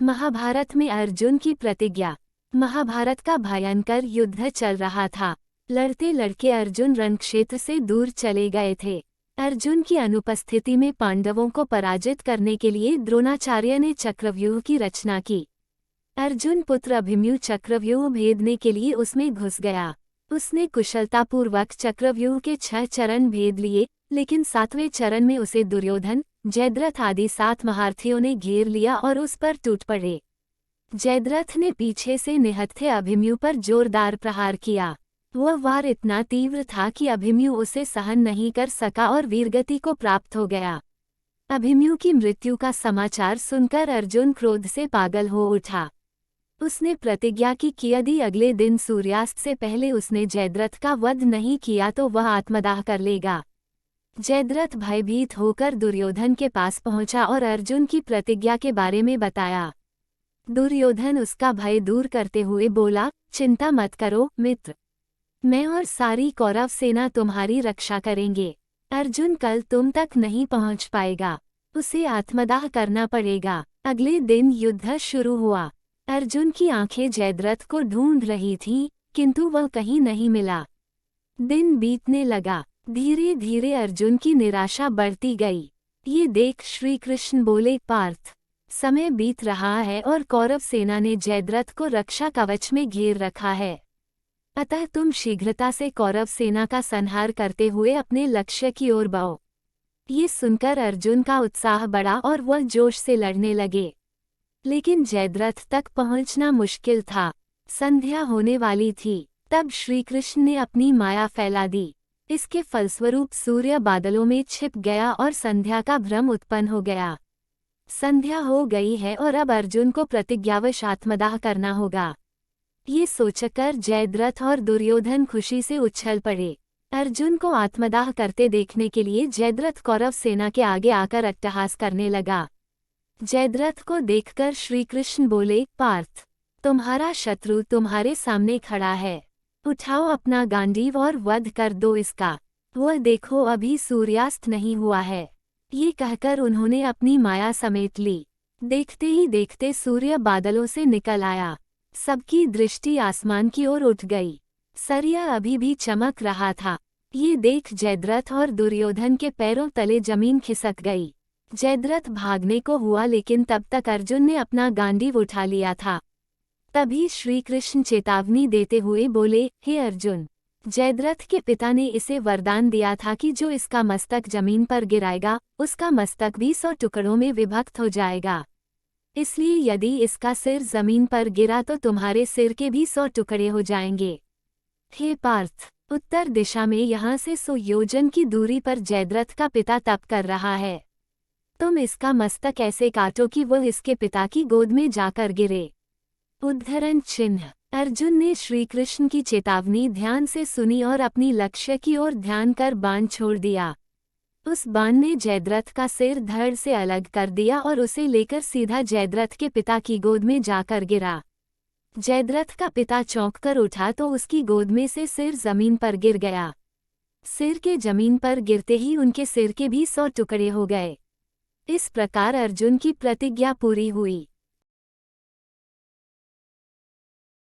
महाभारत में अर्जुन की प्रतिज्ञा। महाभारत का भयंकर युद्ध चल रहा था। लड़ते लड़के अर्जुन रणक्षेत्र से दूर चले गए थे। अर्जुन की अनुपस्थिति में पांडवों को पराजित करने के लिए द्रोणाचार्य ने चक्रव्यूह की रचना की। अर्जुन पुत्र अभिमन्यु चक्रव्यूह भेदने के लिए उसमें घुस गया। उसने कुशलतापूर्वक चक्रव्यूह के 6 चरण भेद लिए, लेकिन 7वें चरण में उसे दुर्योधन, जयद्रथ आदि 7 महारथियों ने घेर लिया और उस पर टूट पड़े। जयद्रथ ने पीछे से निहत्थे अभिमन्यु पर जोरदार प्रहार किया। वह वार इतना तीव्र था कि अभिमन्यु उसे सहन नहीं कर सका और वीरगति को प्राप्त हो गया। अभिमन्यु की मृत्यु का समाचार सुनकर अर्जुन क्रोध से पागल हो उठा। उसने प्रतिज्ञा की कि यदि अगले दिन सूर्यास्त से पहले उसने जयद्रथ का वध नहीं किया तो वह आत्मदाह कर लेगा। जयद्रथ भयभीत होकर दुर्योधन के पास पहुंचा और अर्जुन की प्रतिज्ञा के बारे में बताया। दुर्योधन उसका भय दूर करते हुए बोला, चिंता मत करो मित्र, मैं और सारी कौरव सेना तुम्हारी रक्षा करेंगे। अर्जुन कल तुम तक नहीं पहुंच पाएगा, उसे आत्मदाह करना पड़ेगा। अगले दिन युद्ध शुरू हुआ। अर्जुन की आंखें जयद्रथ को ढूंढ रही थीं, किंतु वह कहीं नहीं मिला। दिन बीतने लगा। धीरे धीरे अर्जुन की निराशा बढ़ती गई। ये देख श्री कृष्ण बोले, पार्थ, समय बीत रहा है और कौरव सेना ने जयद्रथ को रक्षा कवच में घेर रखा है। अतः तुम शीघ्रता से कौरव सेना का संहार करते हुए अपने लक्ष्य की ओर बढ़ो। ये सुनकर अर्जुन का उत्साह बढ़ा और वह जोश से लड़ने लगे। लेकिन जयद्रथ तक पहुंचना मुश्किल था। संध्या होने वाली थी। तब श्री कृष्ण ने अपनी माया फैला दी। इसके फलस्वरूप सूर्य बादलों में छिप गया और संध्या का भ्रम उत्पन्न हो गया। संध्या हो गई है और अब अर्जुन को प्रतिज्ञावश आत्मदाह करना होगा। ये सोचकर जयद्रथ और दुर्योधन खुशी से उछल पड़े। अर्जुन को आत्मदाह करते देखने के लिए जयद्रथ कौरव सेना के आगे आकर अट्टहास करने लगा। जयद्रथ को देखकर श्री कृष्ण बोले, पार्थ, तुम्हारा शत्रु तुम्हारे सामने खड़ा है। उठाओ अपना गांडीव और वध कर दो इसका। वह देखो अभी सूर्यास्त नहीं हुआ है। ये कहकर उन्होंने अपनी माया समेट ली। देखते ही देखते सूर्य बादलों से निकल आया। सबकी दृष्टि आसमान की ओर उठ गई। सूर्य अभी भी चमक रहा था। ये देख जयद्रथ और दुर्योधन के पैरों तले जमीन खिसक गई। जयद्रथ भागने को हुआ, लेकिन तब तक अर्जुन ने अपना गांडीव उठा लिया था। तभी श्री कृष्ण चेतावनी देते हुए बोले, हे अर्जुन, जयद्रथ के पिता ने इसे वरदान दिया था कि जो इसका मस्तक जमीन पर गिराएगा उसका मस्तक भी 100 टुकड़ों में विभक्त हो जाएगा। इसलिए यदि इसका सिर जमीन पर गिरा तो तुम्हारे सिर के भी 100 टुकड़े हो जाएंगे। हे पार्थ, उत्तर दिशा में यहाँ से 100 योजन की दूरी पर जयद्रथ का पिता तप कर रहा है। तुम इसका मस्तक ऐसे काटो कि वह इसके पिता की गोद में जाकर गिरे। उद्धरण चिन्ह। अर्जुन ने श्री कृष्ण की चेतावनी ध्यान से सुनी और अपनी लक्ष्य की ओर ध्यान कर बाण छोड़ दिया। उस बाण ने जयद्रथ का सिर धड़ से अलग कर दिया और उसे लेकर सीधा जयद्रथ के पिता की गोद में जाकर गिरा। जयद्रथ का पिता चौंक कर उठा तो उसकी गोद में से सिर जमीन पर गिर गया। सिर के जमीन पर गिरते ही उनके सिर के भी 100 टुकड़े हो गए। इस प्रकार अर्जुन की प्रतिज्ञा पूरी हुई।